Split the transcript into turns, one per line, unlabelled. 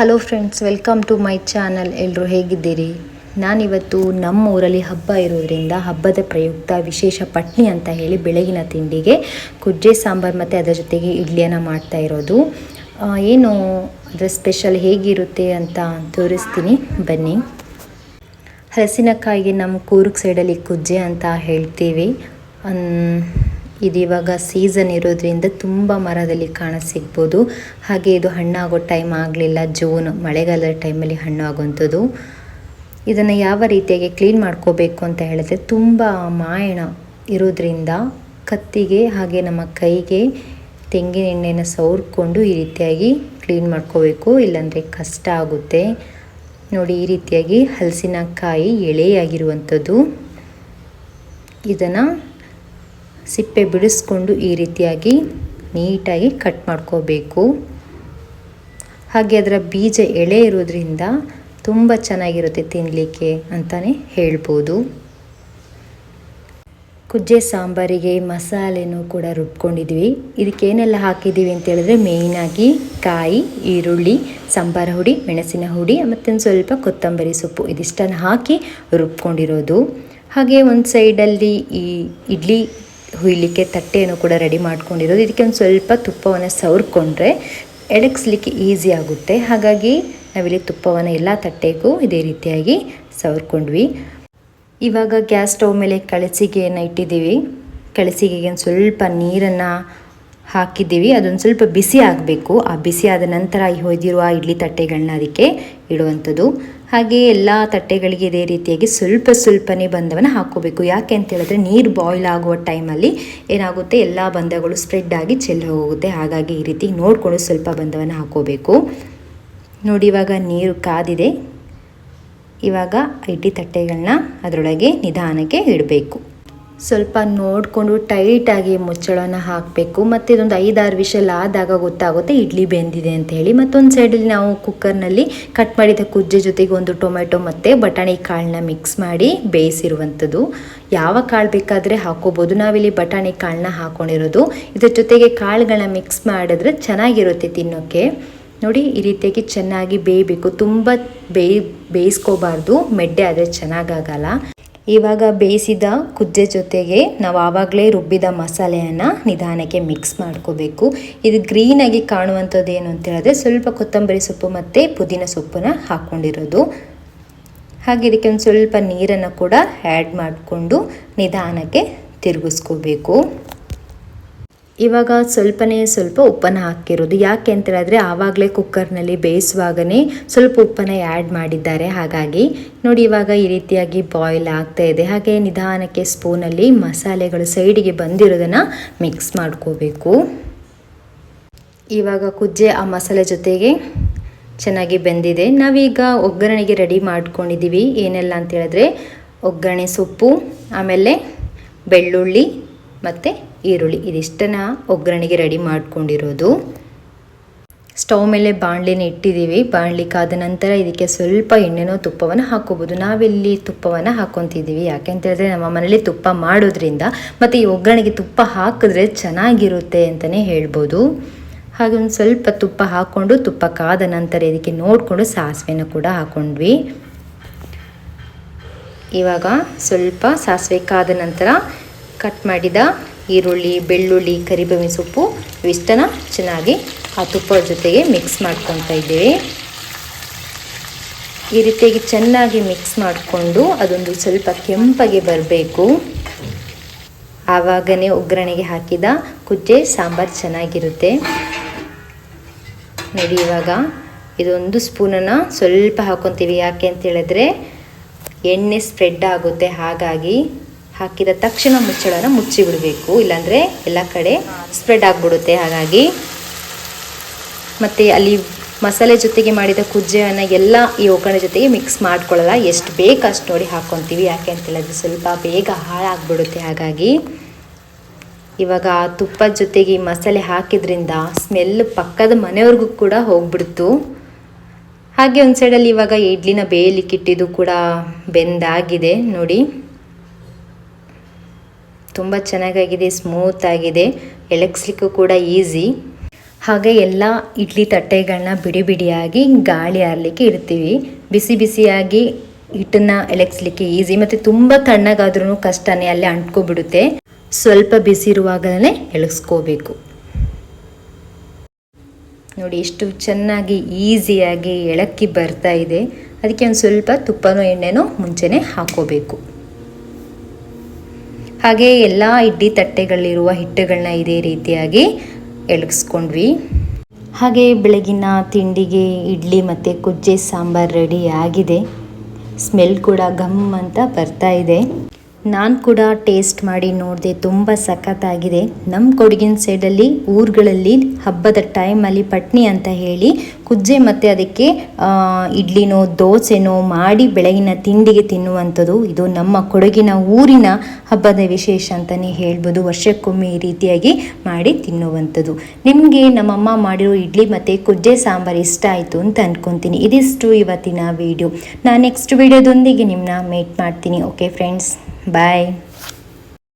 Hello friends, welcome to my channel. ಎಲ್ಲರೂ ಹೇಗಿದ್ದೀರಿ? ನಾನಿವತ್ತು ನಮ್ಮ ಊರಲ್ಲಿ ಹಬ್ಬ ಇರೋದ್ರಿಂದ ಹಬ್ಬದ ಪ್ರಯುಕ್ತ ವಿಶೇಷ ಪಟ್ನಿ ಅಂತ ಹೇಳಿ ಬೆಳಗಿನ ತಿಂಡಿಗೆ ಕುಜ್ಜೆ ಸಾಂಬಾರು ಮತ್ತು ಅದರ ಜೊತೆಗೆ ಇಡ್ಲಿಯನ್ನು ಮಾಡ್ತಾ ಇರೋದು. ಏನು ಅದರ ಸ್ಪೆಷಲ್ ಹೇಗಿರುತ್ತೆ ಅಂತ ತೋರಿಸ್ತೀನಿ ಬನ್ನಿ. ಹಲಸಿನಕಾಯಿಗೆ ನಮ್ಮ ಕೂರ್ಗ್ ಸೈಡಲ್ಲಿ ಕುಜ್ಜೆ ಅಂತ ಹೇಳ್ತೀವಿ. ಇದು ಇವಾಗ ಸೀಸನ್ ಇರೋದ್ರಿಂದ ತುಂಬ ಮರದಲ್ಲಿ ಕಾಣಸಿಗ್ಬೋದು. ಹಾಗೆ ಇದು ಹಣ್ಣಾಗೋ ಟೈಮ್ ಆಗಲಿಲ್ಲ, ಜೂನ್ ಮಳೆಗಾಲದ ಟೈಮಲ್ಲಿ ಹಣ್ಣು ಆಗುವಂಥದ್ದು. ಇದನ್ನು ಯಾವ ರೀತಿಯಾಗಿ ಕ್ಲೀನ್ ಮಾಡ್ಕೋಬೇಕು ಅಂತ ಹೇಳಿದ್ರೆ, ತುಂಬ ಮಾಯಣ ಇರೋದ್ರಿಂದ ಕತ್ತಿಗೆ ಹಾಗೆ ನಮ್ಮ ಕೈಗೆ ತೆಂಗಿನ ಎಣ್ಣೆನ ಸವರ್ಕೊಂಡು ಈ ರೀತಿಯಾಗಿ ಕ್ಲೀನ್ ಮಾಡ್ಕೋಬೇಕು, ಇಲ್ಲಾಂದರೆ ಕಷ್ಟ ಆಗುತ್ತೆ. ನೋಡಿ, ಈ ರೀತಿಯಾಗಿ ಹಲಸಿನಕಾಯಿ ಎಳೆಯಾಗಿರುವಂಥದ್ದು. ಇದನ್ನು ಸಿಪ್ಪೆ ಬಿಡಿಸ್ಕೊಂಡು ಈ ರೀತಿಯಾಗಿ ನೀಟಾಗಿ ಕಟ್ ಮಾಡ್ಕೋಬೇಕು. ಹಾಗೆ ಅದರ ಬೀಜ ಎಳೆ ಇರೋದ್ರಿಂದ ತುಂಬ ಚೆನ್ನಾಗಿರುತ್ತೆ ತಿನ್ನಲಿಕ್ಕೆ ಅಂತಲೇ ಹೇಳ್ಬೋದು. ಕುಜ್ಜೆ ಸಾಂಬಾರಿಗೆ ಮಸಾಲೆನೂ ಕೂಡ ರುಬ್ಕೊಂಡಿದ್ವಿ. ಇದಕ್ಕೇನೆಲ್ಲ ಹಾಕಿದ್ದೀವಿ ಅಂತ ಹೇಳಿದ್ರೆ, ಮೇಯ್ನಾಗಿ ಕಾಯಿ, ಈರುಳ್ಳಿ, ಸಾಂಬಾರ ಹುಡಿ, ಮೆಣಸಿನ ಹುಡಿ ಮತ್ತು ಸ್ವಲ್ಪ ಕೊತ್ತಂಬರಿ ಸೊಪ್ಪು ಇದಿಷ್ಟನ್ನು ಹಾಕಿ ರುಬ್ಕೊಂಡಿರೋದು. ಹಾಗೆ ಒಂದು ಸೈಡಲ್ಲಿ ಈ ಇಡ್ಲಿ ಹುಯ್ಲಿಕ್ಕೆ ತಟ್ಟೆಯನ್ನು ಕೂಡ ರೆಡಿ ಮಾಡ್ಕೊಂಡಿರೋದು. ಇದಕ್ಕೆ ಒಂದು ಸ್ವಲ್ಪ ತುಪ್ಪವನ್ನು ಸವರ್ಕೊಂಡ್ರೆ ಎಡಗಿಸ್ಲಿಕ್ಕೆ ಈಸಿ ಆಗುತ್ತೆ. ಹಾಗಾಗಿ ನಾವಿಲ್ಲಿ ತುಪ್ಪವನ್ನು ಎಲ್ಲ ತಟ್ಟೆಗೂ ಇದೇ ರೀತಿಯಾಗಿ ಸವರ್ಕೊಂಡ್ವಿ. ಇವಾಗ ಗ್ಯಾಸ್ ಸ್ಟವ್ ಮೇಲೆ ಕಳಸಿಗೆಯನ್ನು ಇಟ್ಟಿದ್ದೀವಿ. ಕಳಸಿಗೆಗೆ ಒಂದು ಸ್ವಲ್ಪ ನೀರನ್ನು ಹಾಕಿದ್ದೀವಿ. ಅದೊಂದು ಸ್ವಲ್ಪ ಬಿಸಿ ಆಗಬೇಕು. ಆ ಬಿಸಿ ಆದ ನಂತರ ಹೊಯ್ದಿರುವ ಇಡ್ಲಿ ತಟ್ಟೆಗಳನ್ನ ಅದಕ್ಕೆ ಇಡುವಂಥದ್ದು. ಹಾಗೆ ಎಲ್ಲ ತಟ್ಟೆಗಳಿಗೆ ಇದೇ ರೀತಿಯಾಗಿ ಸ್ವಲ್ಪನೇ ಬಂಧವನ್ನು ಹಾಕ್ಕೋಬೇಕು. ಯಾಕೆ ಅಂತ ಹೇಳಿದ್ರೆ, ನೀರು ಬಾಯ್ಲ್ ಆಗುವ ಟೈಮಲ್ಲಿ ಏನಾಗುತ್ತೆ, ಎಲ್ಲ ಬಂಧಗಳು ಸ್ಪ್ರೆಡ್ ಆಗಿ ಚೆಲ್ಲಿ ಹೋಗುತ್ತೆ. ಹಾಗಾಗಿ ಈ ರೀತಿ ನೋಡಿಕೊಂಡು ಸ್ವಲ್ಪ ಬಂಧವನ್ನು ಹಾಕ್ಕೋಬೇಕು. ನೋಡಿ, ಇವಾಗ ನೀರು ಕಾದಿದೆ. ಇವಾಗ ಇಡ್ಲಿ ತಟ್ಟೆಗಳನ್ನ ಅದರೊಳಗೆ ನಿಧಾನಕ್ಕೆ ಇಡಬೇಕು. ಸ್ವಲ್ಪ ನೋಡಿಕೊಂಡು ಟೈಟಾಗಿ ಮುಚ್ಚಳನ ಹಾಕಬೇಕು. ಮತ್ತು ಇದೊಂದು 5-6 ವಿಷಲ್ ಆದಾಗ ಗೊತ್ತಾಗುತ್ತೆ ಇಡ್ಲಿ ಬೆಂದಿದೆ ಅಂತ ಹೇಳಿ. ಮತ್ತೊಂದು ಸೈಡಲ್ಲಿ ನಾವು ಕುಕ್ಕರ್ನಲ್ಲಿ ಕಟ್ ಮಾಡಿದ ಕುಜ್ಜೆ ಜೊತೆಗೆ ಒಂದು ಟೊಮೆಟೊ ಮತ್ತು ಬಟಾಣಿ ಕಾಳನ್ನ ಮಿಕ್ಸ್ ಮಾಡಿ ಬೇಯಿಸಿರುವಂಥದ್ದು. ಯಾವ ಕಾಳು ಬೇಕಾದರೆ ಹಾಕೋಬೋದು. ನಾವಿಲ್ಲಿ ಬಟಾಣಿ ಕಾಳನ್ನ ಹಾಕ್ಕೊಂಡಿರೋದು. ಇದ್ರ ಜೊತೆಗೆ ಕಾಳುಗಳನ್ನ ಮಿಕ್ಸ್ ಮಾಡಿದ್ರೆ ಚೆನ್ನಾಗಿರುತ್ತೆ ತಿನ್ನೋಕ್ಕೆ. ನೋಡಿ, ಈ ರೀತಿಯಾಗಿ ಚೆನ್ನಾಗಿ ಬೇಯಬೇಕು. ತುಂಬ ಬೇಯಿಸ್ಕೋಬಾರ್ದು, ಮೆಡ್ಡೆ ಆದರೆ ಚೆನ್ನಾಗಾಗಲ್ಲ. ಇವಾಗ ಬೇಯಿಸಿದ ಕುಜ್ಜೆ ಜೊತೆಗೆ ನಾವು ಆವಾಗಲೇ ರುಬ್ಬಿದ ಮಸಾಲೆಯನ್ನು ನಿಧಾನಕ್ಕೆ ಮಿಕ್ಸ್ ಮಾಡ್ಕೋಬೇಕು. ಇದು ಗ್ರೀನಾಗಿ ಕಾಣುವಂಥದ್ದು ಏನು ಅಂತ ಹೇಳಿದ್ರೆ, ಸ್ವಲ್ಪ ಕೊತ್ತಂಬರಿ ಸೊಪ್ಪು ಮತ್ತು ಪುದೀನ ಸೊಪ್ಪನ್ನು ಹಾಕ್ಕೊಂಡಿರೋದು. ಹಾಗೆ ಇದಕ್ಕೆ ಒಂದು ಸ್ವಲ್ಪ ನೀರನ್ನು ಕೂಡ ಆ್ಯಡ್ ಮಾಡಿಕೊಂಡು ನಿಧಾನಕ್ಕೆ ತಿರುಗಿಸ್ಕೋಬೇಕು. ಇವಾಗ ಸ್ವಲ್ಪ ಉಪ್ಪನ್ನು ಹಾಕಿರೋದು. ಯಾಕೆ ಅಂತ ಹೇಳಿದ್ರೆ, ಆವಾಗಲೇ ಕುಕ್ಕರ್ನಲ್ಲಿ ಬೇಯಿಸುವಾಗನೇ ಸ್ವಲ್ಪ ಉಪ್ಪನ್ನು ಆ್ಯಡ್ ಮಾಡಿದ್ದಾರೆ. ಹಾಗಾಗಿ ನೋಡಿ, ಇವಾಗ ಈ ರೀತಿಯಾಗಿ ಬಾಯ್ಲ್ ಆಗ್ತಾ ಇದೆ. ಹಾಗೆ ನಿಧಾನಕ್ಕೆ ಸ್ಪೂನಲ್ಲಿ ಮಸಾಲೆಗಳು ಸೈಡಿಗೆ ಬಂದಿರೋದನ್ನು ಮಿಕ್ಸ್ ಮಾಡ್ಕೋಬೇಕು. ಇವಾಗ ಕುಜ್ಜೆ ಆ ಮಸಾಲೆ ಜೊತೆಗೆ ಚೆನ್ನಾಗಿ ಬೆಂದಿದೆ. ನಾವೀಗ ಒಗ್ಗರಣೆಗೆ ರೆಡಿ ಮಾಡ್ಕೊಂಡಿದ್ದೀವಿ. ಏನೆಲ್ಲ ಅಂತ ಹೇಳಿದ್ರೆ, ಒಗ್ಗರಣೆ ಸೊಪ್ಪು, ಆಮೇಲೆ ಬೆಳ್ಳುಳ್ಳಿ ಮತ್ತು ಈರುಳ್ಳಿ, ಇದಿಷ್ಟನ್ನು ಒಗ್ಗರಣೆಗೆ ರೆಡಿ ಮಾಡ್ಕೊಂಡಿರೋದು. ಸ್ಟವ್ ಮೇಲೆ ಬಾಣಲಿನ ಇಟ್ಟಿದ್ದೀವಿ. ಬಾಣಲಿ ಕಾದ ನಂತರ ಇದಕ್ಕೆ ಸ್ವಲ್ಪ ಎಣ್ಣೆನೋ ತುಪ್ಪವನ್ನು ಹಾಕೋಬೋದು. ನಾವಿಲ್ಲಿ ತುಪ್ಪವನ್ನು ಹಾಕ್ಕೊತಿದ್ದೀವಿ. ಯಾಕೆ ಅಂತ ಹೇಳಿದ್ರೆ, ನಮ್ಮ ಮನೇಲಿ ತುಪ್ಪ ಮಾಡೋದ್ರಿಂದ ಮತ್ತು ಈ ಒಗ್ಗರಣೆಗೆ ತುಪ್ಪ ಹಾಕಿದ್ರೆ ಚೆನ್ನಾಗಿರುತ್ತೆ ಅಂತಲೇ ಹೇಳ್ಬೋದು. ಹಾಗೆ ಒಂದು ಸ್ವಲ್ಪ ತುಪ್ಪ ಹಾಕ್ಕೊಂಡು, ತುಪ್ಪ ಕಾದ ನಂತರ ಇದಕ್ಕೆ ನೋಡಿಕೊಂಡು ಸಾಸಿವೆನ ಕೂಡ ಹಾಕ್ಕೊಂಡ್ವಿ. ಇವಾಗ ಸ್ವಲ್ಪ ಸಾಸಿವೆ ಕಾದ ನಂತರ ಕಟ್ ಮಾಡಿದ ಈರುಳ್ಳಿ, ಬೆಳ್ಳುಳ್ಳಿ, ಕರಿಬೇವಿನ ಸೊಪ್ಪು ಇವಿಷ್ಟನ್ನು ಚೆನ್ನಾಗಿ ಆ ತುಪ್ಪದ ಜೊತೆಗೆ ಮಿಕ್ಸ್ ಮಾಡ್ಕೊತಾ ಇದ್ದೇವೆ. ಈ ರೀತಿಯಾಗಿ ಚೆನ್ನಾಗಿ ಮಿಕ್ಸ್ ಮಾಡಿಕೊಂಡು ಅದೊಂದು ಸ್ವಲ್ಪ ಕೆಂಪಗೆ ಬರಬೇಕು. ಆವಾಗನೇ ಒಗ್ಗರಣೆಗೆ ಹಾಕಿದ ಕುಜ್ಜೆ ಸಾಂಬಾರು ಚೆನ್ನಾಗಿರುತ್ತೆ. ನೋಡಿ, ಇವಾಗ ಇದೊಂದು ಸ್ಪೂನನ್ನು ಸ್ವಲ್ಪ ಹಾಕ್ಕೊತೀವಿ. ಯಾಕೆ ಅಂತ ಹೇಳಿದ್ರೆ, ಎಣ್ಣೆ ಸ್ಪ್ರೆಡ್ ಆಗುತ್ತೆ. ಹಾಗಾಗಿ ಹಾಕಿದ ತಕ್ಷಣ ಮುಚ್ಚಳನ ಮುಚ್ಚಿಬಿಡಬೇಕು, ಇಲ್ಲಾಂದರೆ ಎಲ್ಲ ಕಡೆ ಸ್ಪ್ರೆಡ್ ಆಗಿಬಿಡುತ್ತೆ. ಹಾಗಾಗಿ ಮತ್ತು ಅಲ್ಲಿ ಮಸಾಲೆ ಜೊತೆಗೆ ಮಾಡಿದ ಕುಜ್ಜೆಯನ್ನು ಎಲ್ಲ ಈ ಒಗ್ಗರಣೆ ಜೊತೆಗೆ ಮಿಕ್ಸ್ ಮಾಡ್ಕೊಳ್ಳಲ್ಲ. ಎಷ್ಟು ಬೇಕು ಅಷ್ಟು ನೋಡಿ ಹಾಕ್ಕೊತೀವಿ. ಯಾಕೆ ಅಂತ ಹೇಳಿದ್ರೆ, ಸ್ವಲ್ಪ ಬೇಗ ಹಾಳಾಗಿಬಿಡುತ್ತೆ. ಹಾಗಾಗಿ ಇವಾಗ ತುಪ್ಪದ ಜೊತೆಗೆ ಈ ಮಸಾಲೆ ಹಾಕಿದ್ರಿಂದ ಸ್ಮೆಲ್ ಪಕ್ಕದ ಮನೆಯವ್ರಿಗೂ ಕೂಡ ಹೋಗ್ಬಿಡ್ತು. ಹಾಗೆ ಒಂದು ಸೈಡಲ್ಲಿ ಇವಾಗ ಇಡ್ಲಿನ ಬೇಯಲಿಕ್ಕಿಟ್ಟಿದ್ದು ಕೂಡ ಬೆಂದಾಗಿದೆ. ನೋಡಿ, ತುಂಬ ಚೆನ್ನಾಗಾಗಿದೆ, ಸ್ಮೂತ್ ಆಗಿದೆ, ಎಳಗಿಸ್ಲಿಕ್ಕೂ ಕೂಡ ಈಸಿ. ಹಾಗೆ ಎಲ್ಲ ಇಡ್ಲಿ ತಟ್ಟೆಗಳನ್ನ ಬಿಡಿ ಬಿಡಿಯಾಗಿ ಗಾಳಿ ಆರಲಿಕ್ಕೆ ಇಡ್ತೀವಿ. ಬಿಸಿ ಬಿಸಿಯಾಗಿ ಹಿಟ್ಟನ್ನು ಎಳಗಿಸ್ಲಿಕ್ಕೆ ಈಸಿ, ಮತ್ತು ತುಂಬ ತಣ್ಣಗಾದ್ರೂ ಕಷ್ಟನೇ, ಅಲ್ಲೇ ಅಂಟ್ಕೊಬಿಡುತ್ತೆ. ಸ್ವಲ್ಪ ಬಿಸಿ ಇರುವಾಗಲೇ ಎಳಗಿಸ್ಕೋಬೇಕು. ನೋಡಿ ಎಷ್ಟು ಚೆನ್ನಾಗಿ ಈಸಿಯಾಗಿ ಎಳಕ್ಕಿ ಬರ್ತಾ ಇದೆ. ಅದಕ್ಕೆ ಒಂದು ಸ್ವಲ್ಪ ತುಪ್ಪನೋ ಎಣ್ಣೆನೋ ಮುಂಚೆನೇ ಹಾಕೋಬೇಕು. ಹಾಗೆ ಎಲ್ಲ ಇಡ್ಲಿ ತಟ್ಟೆಗಳಿರುವ ಹಿಟ್ಟುಗಳನ್ನ ಇದೇ ರೀತಿಯಾಗಿ ಎಳಗಿಸ್ಕೊಂಡ್ವಿ. ಹಾಗೆ ಬೆಳಗಿನ ತಿಂಡಿಗೆ ಇಡ್ಲಿ ಮತ್ತು ಕುಜ್ಜೆ ಸಾಂಬಾರು ರೆಡಿ ಆಗಿದೆ. ಸ್ಮೆಲ್ ಕೂಡ ಘಮ್ ಅಂತ ಬರ್ತಾ ಇದೆ. ನಾನು ಕೂಡ ಟೇಸ್ಟ್ ಮಾಡಿ ನೋಡಿದೆ, ತುಂಬ ಸಖತ್ತಾಗಿದೆ. ನಮ್ಮ ಕೊಡಗಿನ ಸೈಡಲ್ಲಿ ಊರುಗಳಲ್ಲಿ ಹಬ್ಬದ ಟೈಮಲ್ಲಿ ಪಟ್ನಿ ಅಂತ ಹೇಳಿ ಕುಜ್ಜೆ ಮತ್ತು ಅದಕ್ಕೆ ಇಡ್ಲಿನೋ ದೋಸೆನೋ ಮಾಡಿ ಬೆಳಗಿನ ತಿಂಡಿಗೆ ತಿನ್ನುವಂಥದ್ದು. ಇದು ನಮ್ಮ ಕೊಡಗಿನ ಊರಿನ ಹಬ್ಬದ ವಿಶೇಷ ಅಂತಲೇ ಹೇಳ್ಬೋದು. ವರ್ಷಕ್ಕೊಮ್ಮೆ ಈ ರೀತಿಯಾಗಿ ಮಾಡಿ ತಿನ್ನುವಂಥದ್ದು. ನಿಮಗೆ ನಮ್ಮಮ್ಮ ಮಾಡಿರೋ ಇಡ್ಲಿ ಮತ್ತು ಕುಜ್ಜೆ ಸಾಂಬಾರು ಇಷ್ಟ ಆಯಿತು ಅಂತ ಅಂದ್ಕೊತೀನಿ. ಇದಿಷ್ಟು ಇವತ್ತಿನ ವಿಡಿಯೋ. ನಾನು ನೆಕ್ಸ್ಟ್ ವಿಡಿಯೋದೊಂದಿಗೆ ನಿಮ್ಮನ್ನ ಮೀಟ್ ಮಾಡ್ತೀನಿ. ಓಕೆ ಫ್ರೆಂಡ್ಸ್, ಬಾಯ್.